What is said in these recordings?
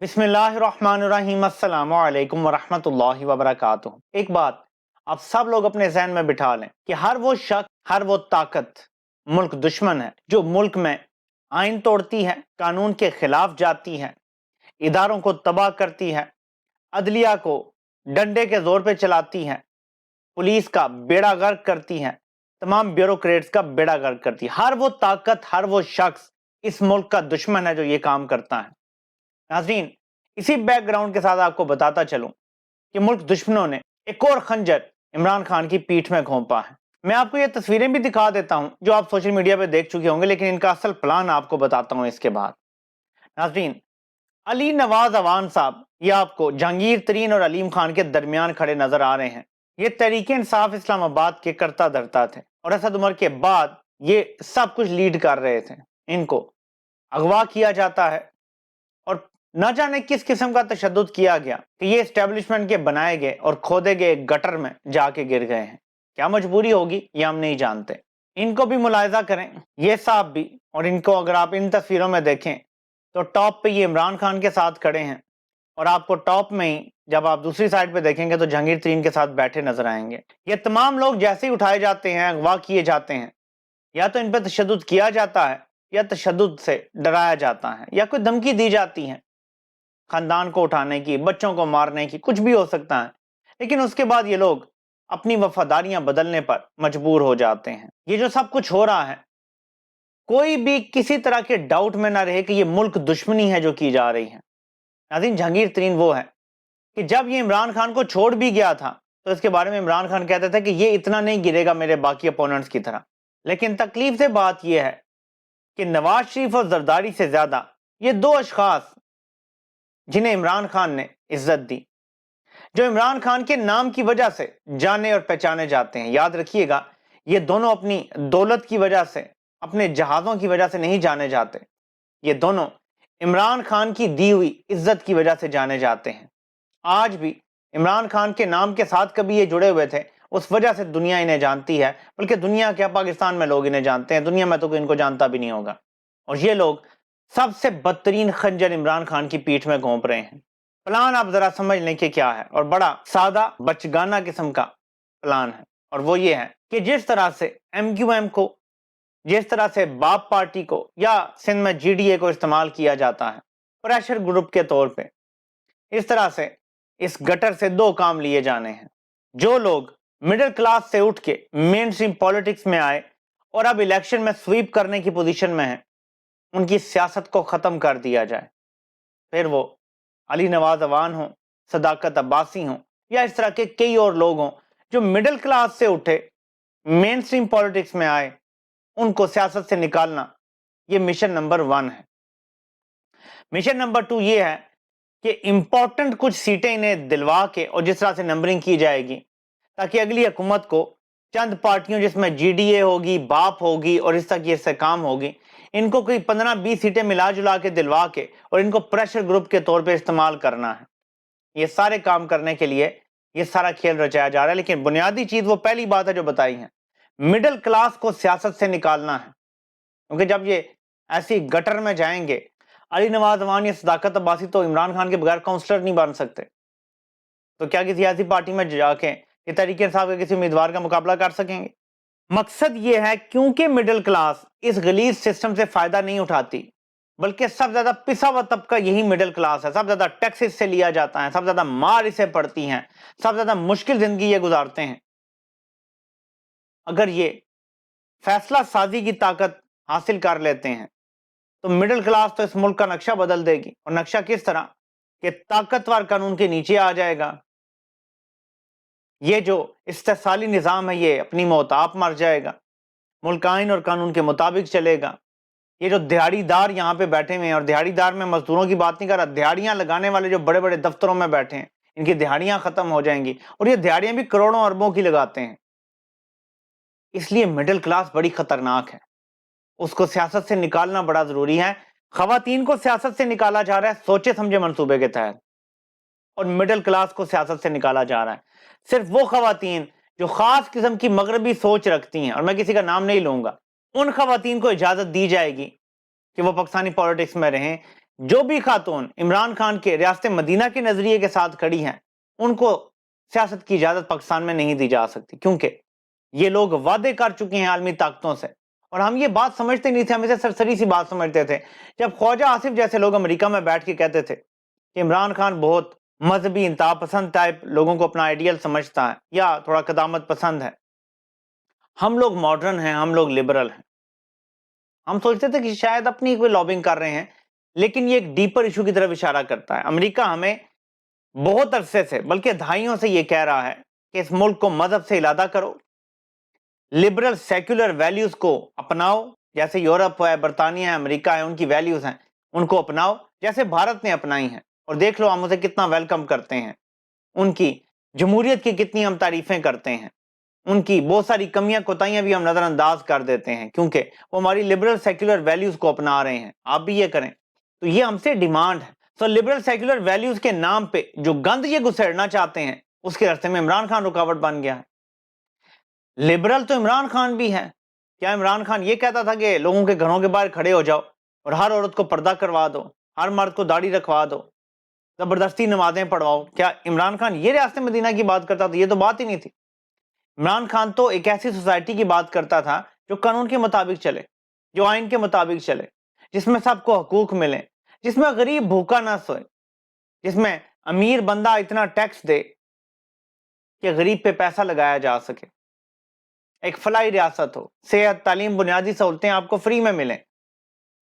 بسم اللہ الرحمن الرحیم السلام علیکم ورحمۃ اللہ وبرکاتہ۔ ایک بات آپ سب لوگ اپنے ذہن میں بٹھا لیں کہ ہر وہ شخص، ہر وہ طاقت ملک دشمن ہے جو ملک میں آئین توڑتی ہے، قانون کے خلاف جاتی ہے، اداروں کو تباہ کرتی ہے، عدلیہ کو ڈنڈے کے زور پہ چلاتی ہے، پولیس کا بیڑا غرق کرتی ہے، تمام بیوروکریٹس کا بیڑا غرق کرتی ہے۔ ہر وہ طاقت، ہر وہ شخص اس ملک کا دشمن ہے جو یہ کام کرتا ہے۔ ناظرین، اسی بیک گراؤنڈ کے ساتھ آپ کو بتاتا چلوں کہ ملک دشمنوں نے ایک اور خنجر عمران خان کی پیٹھ میں گھونپا ہے۔ میں آپ کو یہ تصویریں بھی دکھا دیتا ہوں جو آپ سوشل میڈیا پہ دیکھ چکے ہوں گے، لیکن ان کا اصل پلان آپ کو بتاتا ہوں اس کے بعد۔ ناظرین، علی نواز اعوان صاحب یہ آپ کو جہانگیر ترین اور علیم خان کے درمیان کھڑے نظر آ رہے ہیں۔ یہ تحریک انصاف اسلام آباد کے کرتا دھرتا تھے اور اسد عمر کے بعد یہ سب کچھ لیڈ کر رہے تھے۔ ان کو اغوا کیا جاتا ہے اور نہ جانے کس قسم کا تشدد کیا گیا کہ یہ اسٹیبلشمنٹ کے بنائے گئے اور کھودے گئے گٹر میں جا کے گر گئے ہیں۔ کیا مجبوری ہوگی یہ ہم نہیں جانتے۔ ان کو بھی ملاحظہ کریں، یہ صاحب بھی، اور ان کو اگر آپ ان تصویروں میں دیکھیں تو ٹاپ پہ یہ عمران خان کے ساتھ کھڑے ہیں، اور آپ کو ٹاپ میں ہی جب آپ دوسری سائڈ پہ دیکھیں گے تو جہانگیر ترین کے ساتھ بیٹھے نظر آئیں گے۔ یہ تمام لوگ جیسے ہی اٹھائے جاتے ہیں، اغوا کیے جاتے ہیں، یا تو ان پہ تشدد کیا جاتا ہے یا تشدد سے ڈرایا جاتا ہے یا کوئی دھمکی دی جاتی ہے، خاندان کو اٹھانے کی، بچوں کو مارنے کی، کچھ بھی ہو سکتا ہے، لیکن اس کے بعد یہ لوگ اپنی وفاداریاں بدلنے پر مجبور ہو جاتے ہیں۔ یہ جو سب کچھ ہو رہا ہے، کوئی بھی کسی طرح کے ڈاؤٹ میں نہ رہے کہ یہ ملک دشمنی ہے جو کی جا رہی ہے۔ ناظرین، جہانگیر ترین وہ ہے کہ جب یہ عمران خان کو چھوڑ بھی گیا تھا تو اس کے بارے میں عمران خان کہتے تھے کہ یہ اتنا نہیں گرے گا میرے باقی اپوننٹس کی طرح۔ لیکن تکلیف سے بات یہ ہے کہ نواز شریف اور زرداری سے زیادہ یہ دو اشخاص جنہیں عمران خان نے عزت دی، جو عمران خان کے نام کی وجہ سے جانے اور پہچانے جاتے ہیں۔ یاد رکھیے گا، یہ دونوں اپنی دولت کی وجہ سے، اپنے جہازوں کی وجہ سے نہیں جانے جاتے، یہ دونوں عمران خان کی دی ہوئی عزت کی وجہ سے جانے جاتے ہیں۔ آج بھی عمران خان کے نام کے ساتھ کبھی یہ جڑے ہوئے تھے، اس وجہ سے دنیا انہیں جانتی ہے، بلکہ دنیا کیا، پاکستان میں لوگ انہیں جانتے ہیں، دنیا میں تو کوئی ان کو جانتا بھی نہیں ہوگا۔ اور یہ لوگ سب سے بدترین خنجر عمران خان کی پیٹھ میں گھونپ رہے ہیں۔ پلان آپ ذرا سمجھ لیں کہ کیا ہے، اور بڑا سادہ بچگانہ قسم کا پلان ہے، اور وہ یہ ہے کہ جس طرح سے ایم کیو ایم کو، جس طرح سے باپ پارٹی کو یا سندھ میں جی ڈی اے کو استعمال کیا جاتا ہے پریشر گروپ کے طور پہ، اس طرح سے اس گٹر سے دو کام لیے جانے ہیں۔ جو لوگ مڈل کلاس سے اٹھ کے مین سٹریم پالیٹکس میں آئے اور اب الیکشن میں سویپ کرنے کی پوزیشن میں ہیں، ان کی سیاست کو ختم کر دیا جائے۔ پھر وہ علی نواز اعوان ہوں، صداقت عباسی ہوں، یا اس طرح کے کئی اور لوگ ہوں جو مڈل کلاس سے اٹھے، مین سٹریم پالیٹکس میں آئے، ان کو سیاست سے نکالنا، یہ مشن نمبر 1 ہے۔ مشن نمبر 2 یہ ہے کہ امپورٹنٹ کچھ سیٹیں انہیں دلوا کے، اور جس طرح سے نمبرنگ کی جائے گی تاکہ اگلی حکومت کو چند پارٹیوں جس میں جی ڈی اے ہوگی، باپ ہوگی اور اس طرح کی اس سے کام ہوگی، ان کو کوئی 15-20 سیٹیں ملا جلا کے دلوا کے اور ان کو پریشر گروپ کے طور پہ استعمال کرنا ہے۔ یہ سارے کام کرنے کے لیے یہ سارا کھیل رچایا جا رہا ہے، لیکن بنیادی چیز وہ پہلی بات ہے جو بتائی ہے، مڈل کلاس کو سیاست سے نکالنا ہے۔ کیونکہ جب یہ ایسی گٹر میں جائیں گے، علی نواز اعوان یا صداقت عباسی تو عمران خان کے بغیر کاؤنسلر نہیں بن سکتے، تو کیا کسی ایسی پارٹی میں جا کے یہ تحریک انصاف کے کسی امیدوار کا مقابلہ کر سکیں گے؟ مقصد یہ ہے کیونکہ مڈل کلاس اس غلیظ سسٹم سے فائدہ نہیں اٹھاتی، بلکہ سب زیادہ پسا ہوا طبقہ یہی مڈل کلاس ہے، سب زیادہ ٹیکس اس سے لیا جاتا ہے، سب زیادہ مار اسے پڑتی ہیں، سب زیادہ مشکل زندگی یہ گزارتے ہیں۔ اگر یہ فیصلہ سازی کی طاقت حاصل کر لیتے ہیں تو مڈل کلاس تو اس ملک کا نقشہ بدل دے گی، اور نقشہ کس طرح کہ طاقتور قانون کے نیچے آ جائے گا، یہ جو استحصالی نظام ہے یہ اپنی موت آپ مر جائے گا، ملک آئین اور قانون کے مطابق چلے گا۔ یہ جو دیہڑی دار یہاں پہ بیٹھے ہوئے ہیں، اور دیہڑی دار میں مزدوروں کی بات نہیں کر رہا، دیہڑیاں لگانے والے جو بڑے بڑے دفتروں میں بیٹھے ہیں، ان کی دیہڑیاں ختم ہو جائیں گی، اور یہ دیہڑیاں بھی کروڑوں اربوں کی لگاتے ہیں۔ اس لیے مڈل کلاس بڑی خطرناک ہے، اس کو سیاست سے نکالنا بڑا ضروری ہے۔ خواتین کو سیاست سے نکالا جا رہا ہے سوچے سمجھے منصوبے کے تحت، اور مڈل کلاس کو سیاست سے نکالا جا رہا ہے صرف وہ خواتین جو خاص قسم کی مغربی سوچ رکھتی ہیں، اور میں کسی کا نام نہیں لوں گا، ان خواتین کو اجازت دی جائے گی کہ وہ پاکستانی پالیٹکس میں رہیں जो भी खातून इमरान खान के रियासत मदीना के नजरिए के साथ खड़ी हैं, उनको सियासत की इजाजत पाकिस्तान में नहीं दी जा सकती, क्योंकि ये लोग वादे कर चुके हैं आलमी ताकतों से। और हम ये बात समझते नहीं थे, हम इसे सरसरी सी बात समझते थे। जब ख्वाजा आसिफ जैसे लोग अमेरिका में बैठ के कहते थे कि इमरान खान बहुत मजहबी इंतहा पसंद टाइप लोगों को अपना आइडियल समझता है या थोड़ा कदामत पसंद है, हम लोग मॉडर्न हैं, हम लोग लिबरल हैं, हम सोचते थे कि शायद अपनी कोई लॉबिंग कर रहे हैं, लेकिन ये एक डीपर इशू की तरफ इशारा करता है। अमेरिका हमें बहुत अरसे से, बल्कि दहाइयों से ये कह रहा है कि इस मुल्क को मजहब से इलादा करो, लिबरल सेक्युलर वैल्यूज को अपनाओ, जैसे यूरोप है, बरतानिया है, अमेरिका है, उनकी वैल्यूज हैं, उनको अपनाओ जैसे भारत ने अपनाई हैं। और देख लो हम उसे कितना वेलकम करते हैं, उनकी जमहूरियत की कितनी हम तारीफें करते हैं, उनकी बहुत सारी कमियां कोताहियां भी हम नजरअंदाज कर देते हैं, क्योंकि वो हमारी लिबरल सेक्युलर वैल्यूज को अपना रहे हैं। आप भी ये करें, तो ये हमसे डिमांड है। तो लिबरल सेक्युलर वैल्यूज के नाम पे जो गंद ये घुसेड़ना चाहते हैं, उसके रास्ते में इमरान खान रुकावट बन गया है। लिबरल तो इमरान खान भी है। क्या इमरान खान ये कहता था कि लोगों के घरों के बाहर खड़े हो जाओ और हर औरत को पर्दा करवा दो, हर मर्द को दाढ़ी रखवा दो, जबरदस्ती नमाजें पढ़वाओ? क्या इमरान खान ये रियासत मदीना की बात करता था? ये तो बात ही नहीं थी। इमरान खान तो एक ऐसी सोसाइटी की बात करता था जो कानून के मुताबिक चले, जो आइन के मुताबिक चले, जिसमें सबको हकूक मिले, जिसमें गरीब भूखा ना सोए, जिसमें अमीर बंदा इतना टैक्स दे कि गरीब पे पैसा लगाया जा सके, एक फलाई रियासत हो, सेहत, तालीम, बुनियादी सहूलतें आपको फ्री में मिलें।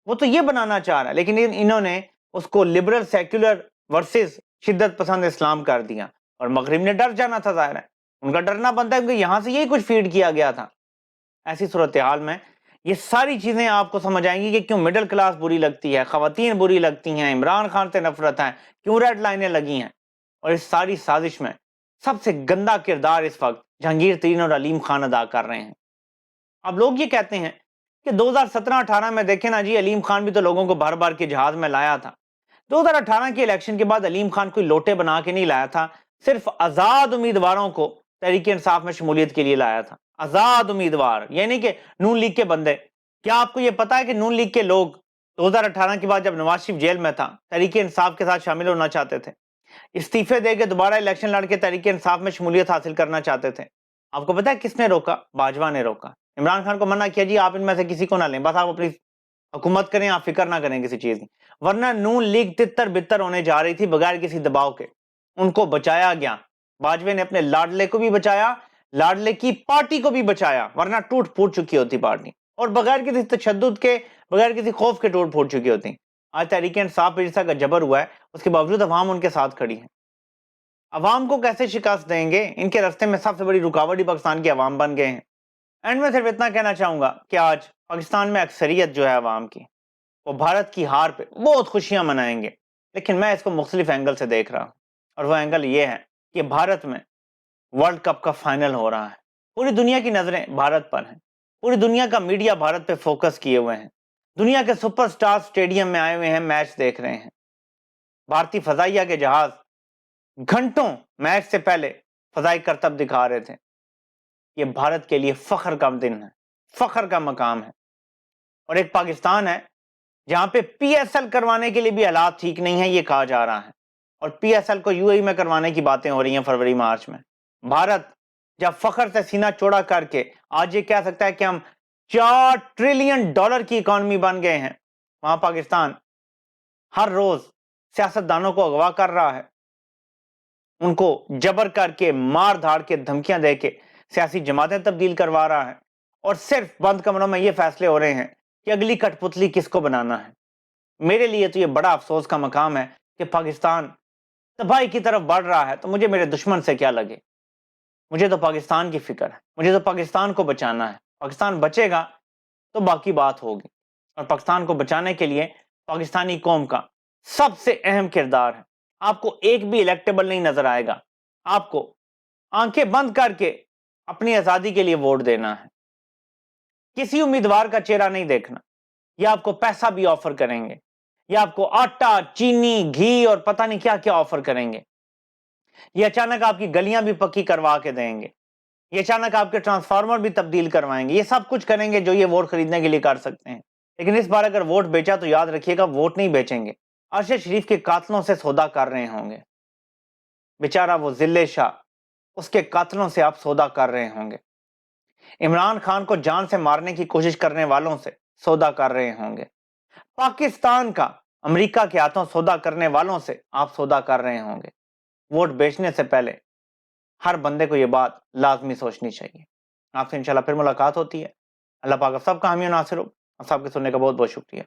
वो तो ये बनाना चाह रहा है, लेकिन इन्होंने उसको लिबरल सेक्युलर वर्सेस शिद्दत पसंद इस्लाम कर दिया। और मगरिब ने डर जाना था, जाहिर है उनका डरना बनता है, क्योंकि यहां से यही कुछ फीड किया गया था। ऐसी सूरत हाल में ये सारी चीजें आपको समझ आएंगी कि क्यों मिडिल क्लास बुरी लगती है, खवातीन बुरी लगती हैं, इमरान खान से नफरत है, क्यों रेड लाइनें लगी हैं। और इस सारी साजिश में सबसे गंदा किरदार इस वक्त जहांगीर तरीन और अलीम खान अदा कर रहे हैं। अब लोग ये कहते हैं कि 2017-18 में देखें ना जी, अलीम खान भी तो लोगों को भर भर के जहाज में लाया था। 2018 के इलेक्शन के बाद अलीम खान कोई लोटे बना के नहीं लाया था, सिर्फ आजाद उम्मीदवारों को तहरीक इंसाफ में शमूलियत के लिए लाया था। आजाद उम्मीदवार, यानी कि नून लीग के बंदे। क्या आपको यह पता है कि नून लीग के लोग 2018 के बाद जब नवाज शरीफ जेल में था, तहरीक इंसाफ के साथ शामिल होना चाहते थे, इस्तीफे देके दोबारा इलेक्शन लड़के तहरीक इंसाफ में शमूलियत हासिल करना चाहते थे? आपको पता है किसने रोका? बाजवा ने रोका। इमरान खान को मना किया, जी आप इनमें से किसी को ना लें, बस आप अपनी हुकूमत करें, आप फिक्र ना करें किसी चीज की। वरना नून लीग तितर बितर होने जा रही थी बगैर किसी दबाव के। उनको बचाया गया। बाजवे ने अपने लाडले को भी बचाया, लाडले की पार्टी को भी बचाया, वरना टूट फूट चुकी होती पार्टी, और बगैर किसी तशद्दुद के, बगैर किसी खौफ के टूट फूट चुकी होती। आज तहरीक इंसाफ पे जिस का जबर हुआ है, उसके बावजूद अवाम उनके साथ खड़ी है। अवाम को कैसे शिकस्त देंगे? इनके रास्ते में सबसे बड़ी रुकावट ही पाकिस्तान के अवाम बन गए हैं। एंड में सिर्फ इतना कहना चाहूंगा कि आज पाकिस्तान में अक्सरियत जो है अवाम की, वो भारत की हार पे बहुत खुशियां मनाएंगे, लेकिन मैं इसको मुख्तलिफ एंगल से देख रहा हूं। और वह एंगल ये है कि भारत में वर्ल्ड कप का फाइनल हो रहा है, पूरी दुनिया की नजरें भारत पर हैं, पूरी दुनिया का मीडिया भारत पे फोकस किए हुए हैं, दुनिया के सुपरस्टार स्टेडियम में आए हुए हैं, मैच देख रहे हैं। भारतीय फजाइया के जहाज घंटों मैच से पहले फजाई करतब दिखा रहे थे। ये भारत के लिए फख्र का दिन है, फख्र का मकाम है। और एक पाकिस्तान है जहां पे पीएसएल करवाने के लिए भी हालात ठीक नहीं है, ये कहा जा रहा है, और पीएसएल को यूएई में करवाने की बातें हो रही हैं फरवरी मार्च में। भारत जब फख्र से सीना चौड़ा करके आज ये कह सकता है कि हम $4 ट्रिलियन की इकोनॉमी बन गए हैं, वहां पाकिस्तान हर रोज सियासतदानों को अगवा कर रहा है, उनको जबर करके, मार धाड़ के, धमकियां दे के सियासी जमातें तब्दील करवा रहा है, और सिर्फ बंद कमरों में ये फैसले हो रहे हैं कि अगली कठपुतली किसको बनाना है। मेरे लिए तो ये बड़ा अफसोस का मकाम है कि पाकिस्तान तबाही की तरफ बढ़ रहा है, तो मुझे मेरे दुश्मन से क्या लगे। मुझे तो पाकिस्तान की फिक्र है, मुझे तो पाकिस्तान को बचाना है। पाकिस्तान बचेगा तो बाकी बात होगी, और पाकिस्तान को बचाने के लिए पाकिस्तानी कौम का सबसे अहम किरदार है। आपको एक भी इलेक्टेबल नहीं नजर आएगा, आपको आंखें बंद करके अपनी आजादी के लिए वोट देना है, किसी उम्मीदवार का चेहरा नहीं देखना। या आपको पैसा भी ऑफर करेंगे, या आपको आटा, चीनी, घी और पता नहीं क्या क्या ऑफर करेंगे। ये अचानक आपकी गलियां भी पक्की करवा के देंगे, ये अचानक आपके ट्रांसफार्मर भी तब्दील करवाएंगे। ये सब कुछ करेंगे जो ये वोट खरीदने के लिए कर सकते हैं। लेकिन इस बार अगर वोट बेचा तो याद रखिएगा, वोट नहीं बेचेंगे, عرش شریف کے قاتلوں سے سودا کر رہے ہوں گے. بیچارہ وہ ذلِ شاہ، اس کے قاتلوں سے آپ سودا کر رہے ہوں گے. عمران خان کو جان سے مارنے کی کوشش کرنے والوں سے سودا کر رہے ہوں گے. پاکستان کا امریکہ کے ہاتھوں سودا کرنے والوں سے آپ سودا کر رہے ہوں گے. ووٹ بیچنے سے پہلے ہر بندے کو یہ بات لازمی سوچنی چاہیے. آپ سے انشاءاللہ پھر ملاقات ہوتی ہے. اللہ پاک آپ سب کا حامی و ناصر ہو. آپ سب کے سننے کا بہت بہت شکریہ.